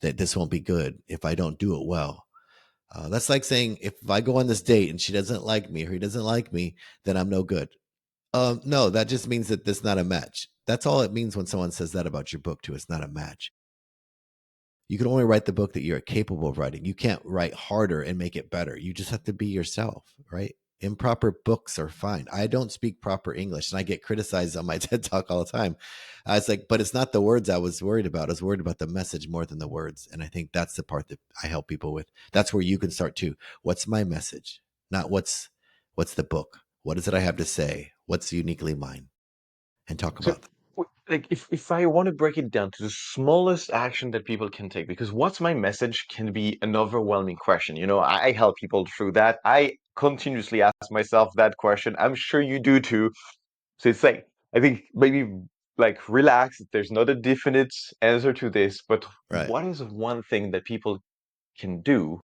that this won't be good if I don't do it well. That's like saying, if I go on this date and she doesn't like me or he doesn't like me, then I'm no good. No, that just means that this is not a match. That's all it means when someone says that about your book too. It's not a match. You can only write the book that you're capable of writing. You can't write harder and make it better. You just have to be yourself, right? Improper books are fine. I don't speak proper English, and I get criticized on my TED Talk all the time. I was like, but it's not the words I was worried about. I was worried about the message more than the words. And I think that's the part that I help people with. That's where you can start too. What's my message? Not what's the book? What is it I have to say? What's uniquely mine? And talk So, about that. like, if I want to break it down to the smallest action that people can take, because what's my message can be an overwhelming question. You know, I help people through that. I continuously ask myself that question. I'm sure you do too. So it's like, I think maybe like relax. There's not a definite answer to this, but Right. what is one thing that people can do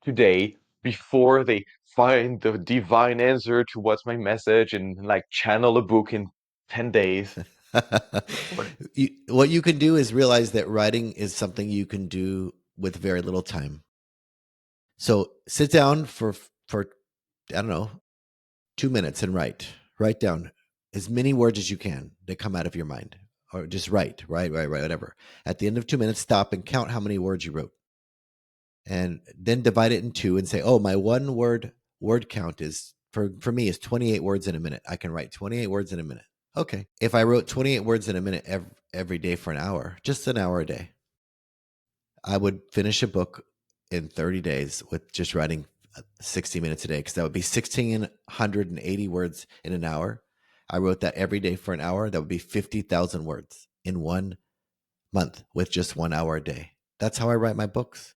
today before they find the divine answer to what's my message and like channel a book in 10 days? What? What you can do is realize that writing is something you can do with very little time. So sit down for I don't know, 2 minutes and write. Write down as many words as you can that come out of your mind, or just write, whatever. At the end of 2 minutes, stop and count how many words you wrote, and then divide it in two and say, "Oh, my one word count is for me is 28 words in a minute. I can write 28 words in a minute." Okay, if I wrote 28 words in a minute every day for an hour, just an hour a day, I would finish a book in 30 days with just writing 60 minutes a day, because that would be 1,680 words in an hour. I wrote that every day for an hour. That would be 50,000 words in 1 month with just 1 hour a day. That's how I write my books.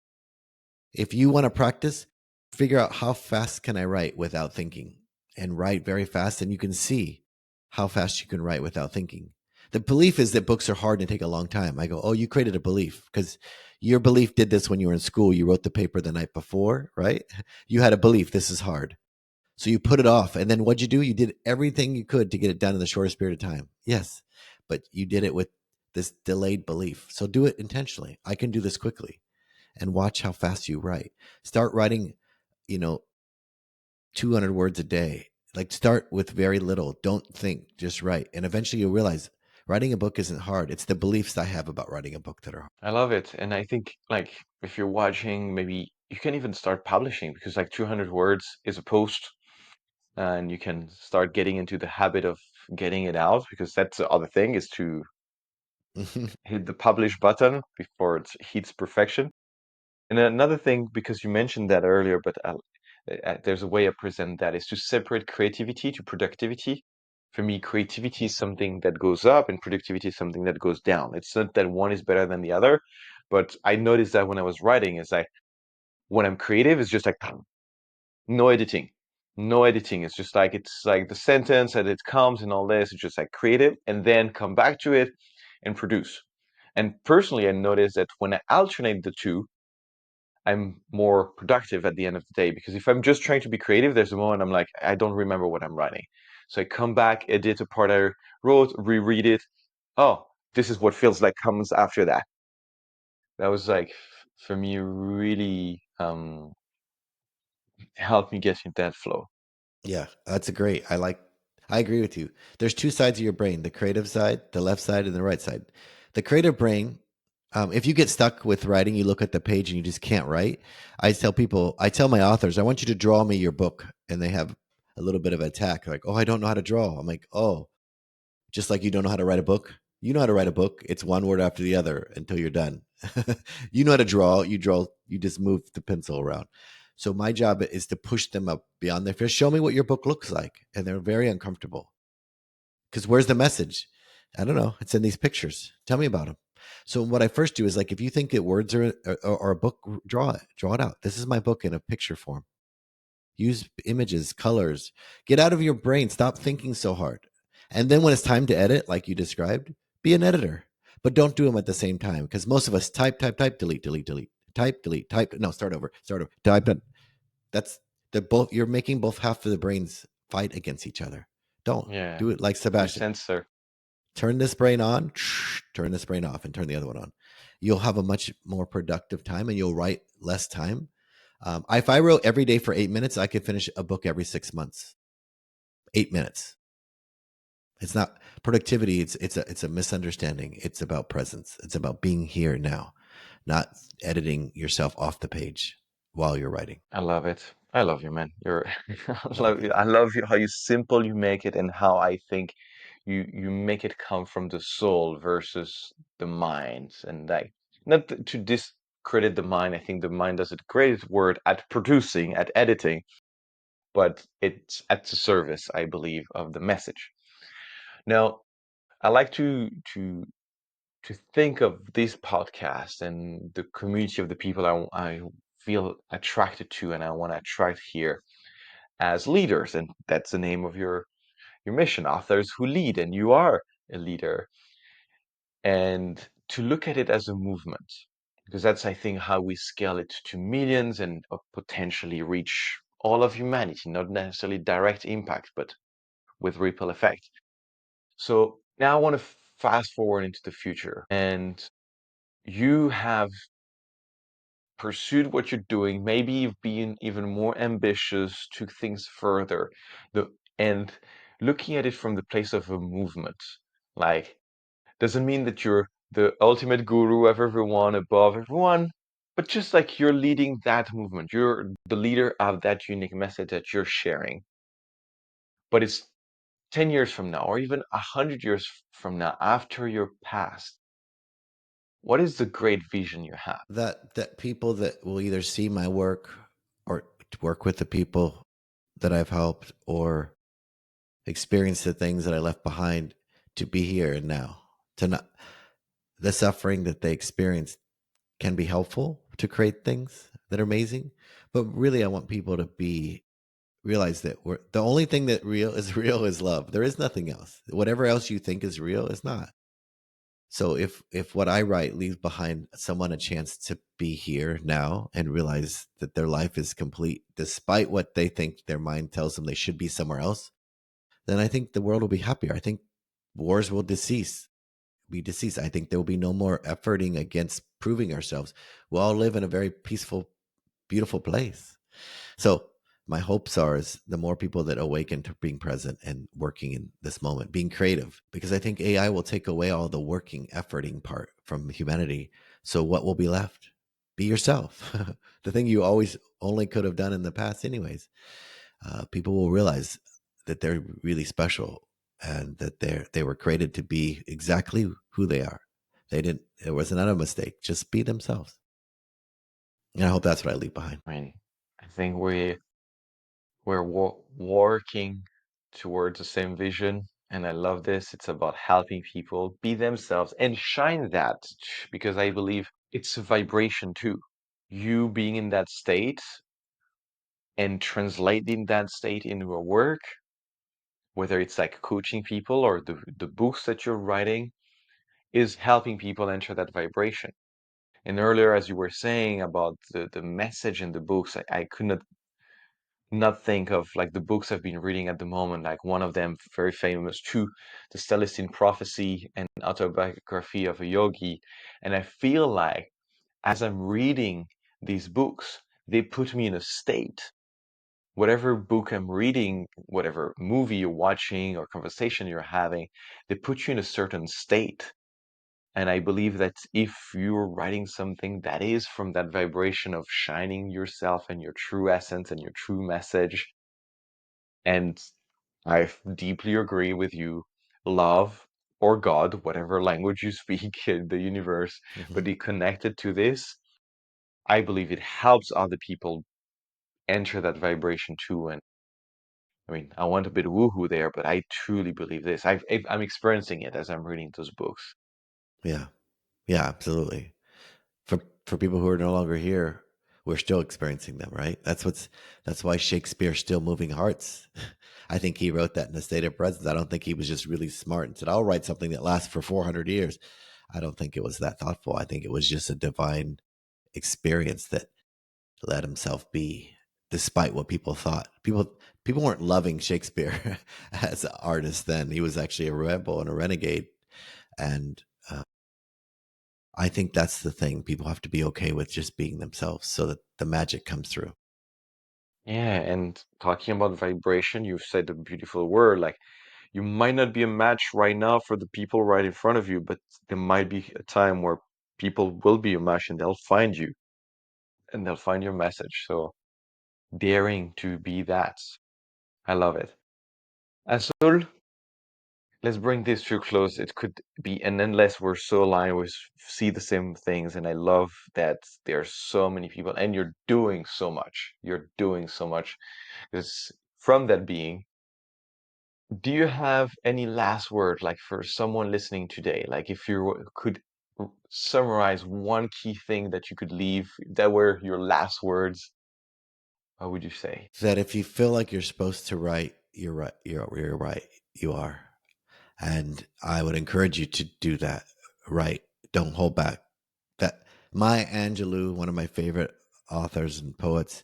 If you want to practice, figure out how fast can I write without thinking, and write very fast, and you can see how fast you can write without thinking. The belief is that books are hard and take a long time. I go, oh, you created a belief because your belief did this when you were in school. You wrote the paper the night before, right? You had a belief this is hard. So you put it off. And then what'd you do? You did everything you could to get it done in the shortest period of time. Yes, but you did it with this delayed belief. So do it intentionally. I can do this quickly, and watch how fast you write. Start writing, you know, 200 words a day. Like, start with very little. Don't think, just write. And eventually you'll realize writing a book isn't hard. It's the beliefs I have about writing a book that are hard. I love it. And I think like if you're watching, maybe you can even start publishing because like 200 words is a post and you can start getting into the habit of getting it out because that's the other thing is to hit the publish button before it hits perfection. And then another thing, because you mentioned that earlier, but there's a way I present that is to separate creativity to productivity. For me, creativity is something that goes up and productivity is something that goes down. It's not that one is better than the other, but I noticed that when I was writing, is like when I'm creative, it's just like no editing. No editing. It's just like it's like the sentence and it comes and all this. It's just like create it and then come back to it and produce. And personally, I noticed that when I alternate the two, I'm more productive at the end of the day because if I'm just trying to be creative, there's a moment I'm like, I don't remember what I'm writing. So I come back, edit a part I wrote, reread it. Oh, this is what feels like comes after that. That was like for me really helped me get in that flow. Yeah, that's a great. I agree with you. There's two sides of your brain, the creative side, the left side, and the right side. The creative brain, if you get stuck with writing, you look at the page and you just can't write. I tell my authors, I want you to draw me your book. And they have a little bit of attack. Like, oh, I don't know how to draw. I'm like, oh, just like you don't know how to write a book. You know how to write a book. It's one word after the other until you're done. You know how to draw. You draw. You just move the pencil around. So my job is to push them up beyond their fear. Show me what your book looks like, and they're very uncomfortable. Because where's the message? I don't know. It's in these pictures. Tell me about them. So what I first do is, like, if you think that words are a book, draw it out. This is my book in a picture form. Use images, colors. Get out of your brain. Stop thinking so hard. And then when it's time to edit, like you described, be an editor. but don't do them at the same time because most of us type, type, type, delete, delete, delete, type, delete, type. No, start over, type. That's the both. You're making both half of the brains fight against each other. Don't Yeah. do it like Your Sebastian. sensor. Turn this brain on, turn this brain off, and turn the other one on. You'll have a much more productive time, and you'll write less time. If I wrote every day for 8 minutes, I could finish a book every 6 months. 8 minutes. It's not productivity. It's a misunderstanding. It's about presence. It's about being here now, not editing yourself off the page while you're writing. I love it. I love you, man. You're Thank you. I love you how you simple you make it and how I think you make it come from the soul versus the mind. And like not to discredit the mind. I think the mind does a great word at producing, at editing, but it's at the service, I believe, of the message. Now, I like to think of this podcast and the community of the people I feel attracted to and I want to attract here as leaders. And that's the name of your mission, authors who lead, and you are a leader. And to look at it as a movement, because that's, I think, how we scale it to millions and potentially reach all of humanity, not necessarily direct impact, but with ripple effect. So now I want to fast forward into the future. And you have pursued what you're doing. Maybe you've been even more ambitious, took things further. The and looking at it from the place of a movement, like doesn't mean that you're the ultimate guru of everyone, above everyone, but just like you're leading that movement. You're the leader of that unique message that you're sharing. But it's 10 years from now, or even 100 years from now, after you're past, what is the great vision you have? That people that will either see my work or work with the people that I've helped or experience the things that I left behind to be here and now. To not the suffering that they experienced can be helpful to create things that are amazing, but really I want people to be realize that we're the only thing that real is love. There is nothing else. Whatever else you think is real is not. So if what I write leaves behind someone a chance to be here now and realize that their life is complete despite what they think their mind tells them they should be somewhere else, then I think the world will be happier. I think wars will be deceased. I think there will be no more efforting against proving ourselves. We'll all live in a very peaceful, beautiful place. So my hopes are is the more people that awaken to being present and working in this moment, being creative, because I think AI will take away all the working, efforting part from humanity. So what will be left? Be yourself. The thing you always only could have done in the past, anyways. People will realize that they're really special and that they were created to be exactly who they are. They didn't. It was not a mistake. Just be themselves. And I hope that's what I leave behind. I mean, I think we're working towards the same vision, and I love this. It's about helping people be themselves and shine that because I believe it's a vibration too. You being in that state and translating that state into a work, whether it's like coaching people or the books that you're writing, is helping people enter that vibration. And earlier, as you were saying about the message in the books, I could not think of like the books I've been reading at the moment, like one of them very famous too, The Celestine Prophecy and Autobiography of a Yogi. And I feel like as I'm reading these books, they put me in a state. Whatever book I'm reading, whatever movie you're watching or conversation you're having, they put you in a certain state. And I believe that if you're writing something that is from that vibration of shining yourself and your true essence and your true message, and I deeply agree with you. Love or God, whatever language you speak in the universe, but Hmm. be connected to this. I believe it helps other people enter that vibration too. And I mean, I want a bit woohoo there, but I truly believe this. I'm experiencing it as I'm reading those books. Yeah, yeah, absolutely. For people who are no longer here, we're still experiencing them, right? That's why Shakespeare's still moving hearts. I think he wrote that in a state of presence. I don't think he was just really smart and said, "I'll write something that lasts for 400 years." I don't think it was that thoughtful. I think it was just a divine experience that let himself be, despite what people thought. People weren't loving Shakespeare as an artist then. He was actually a rebel and a renegade, and uh, I think that's the thing. People have to be okay with just being themselves, so that the magic comes through. Yeah, and talking about vibration, you've said a beautiful word. Like, you might not be a match right now for the people right in front of you, but there might be a time where people will be a match and they'll find you and they'll find your message. So, daring to be that. I love it. Azul, let's bring this to a close. It could be an endless. We're so aligned. We see the same things, and I love that there are so many people, and you're doing so much. You're doing so much. Because from that being, do you have any last word, like for someone listening today? Like if you could summarize one key thing that you could leave, that were your last words, what would you say? That if you feel like you're supposed to write, you're right. You're right. You are, and I would encourage you to do that. Write. Don't hold back. That Maya Angelou, one of my favorite authors and poets,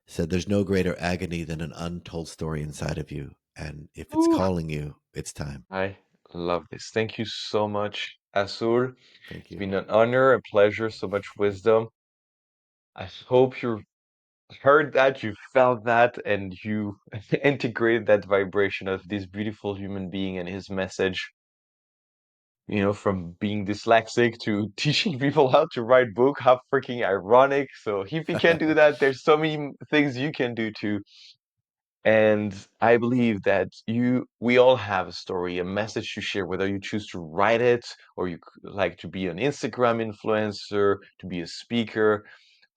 said, "There's no greater agony than an untold story inside of you, and if it's Ooh, calling you, it's time." I love this. Thank you so much, Azul. Thank It's you. been an honor, a pleasure, so much wisdom. I hope you heard that, you felt that, and you integrated that vibration of this beautiful human being and his message, from being dyslexic to teaching people how to write book. How freaking ironic. So if he can do that, there's so many things you can do too. And I believe that we all have a story, a message to share, whether you choose to write it or you like to be an Instagram influencer, to be a speaker,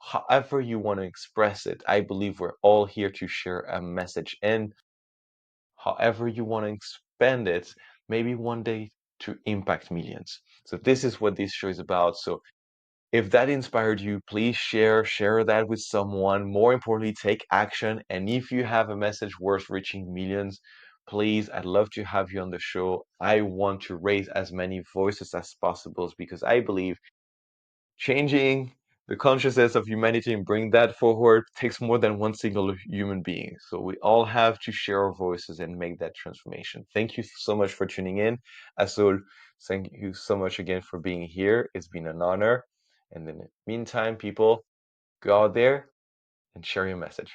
however you want to express it. I believe we're all here to share a message, and however you want to expand it, maybe one day to impact millions. So this is what this show is about. So if that inspired you, please share that with someone. More importantly, take action. And if you have a message worth reaching millions, please, I'd love to have you on the show. I want to raise as many voices as possible because I believe changing the consciousness of humanity and bring that forward takes more than one single human being. So we all have to share our voices and make that transformation. Thank you so much for tuning in. Azul, thank you so much again for being here. It's been an honor. And in the meantime, people, go out there and share your message.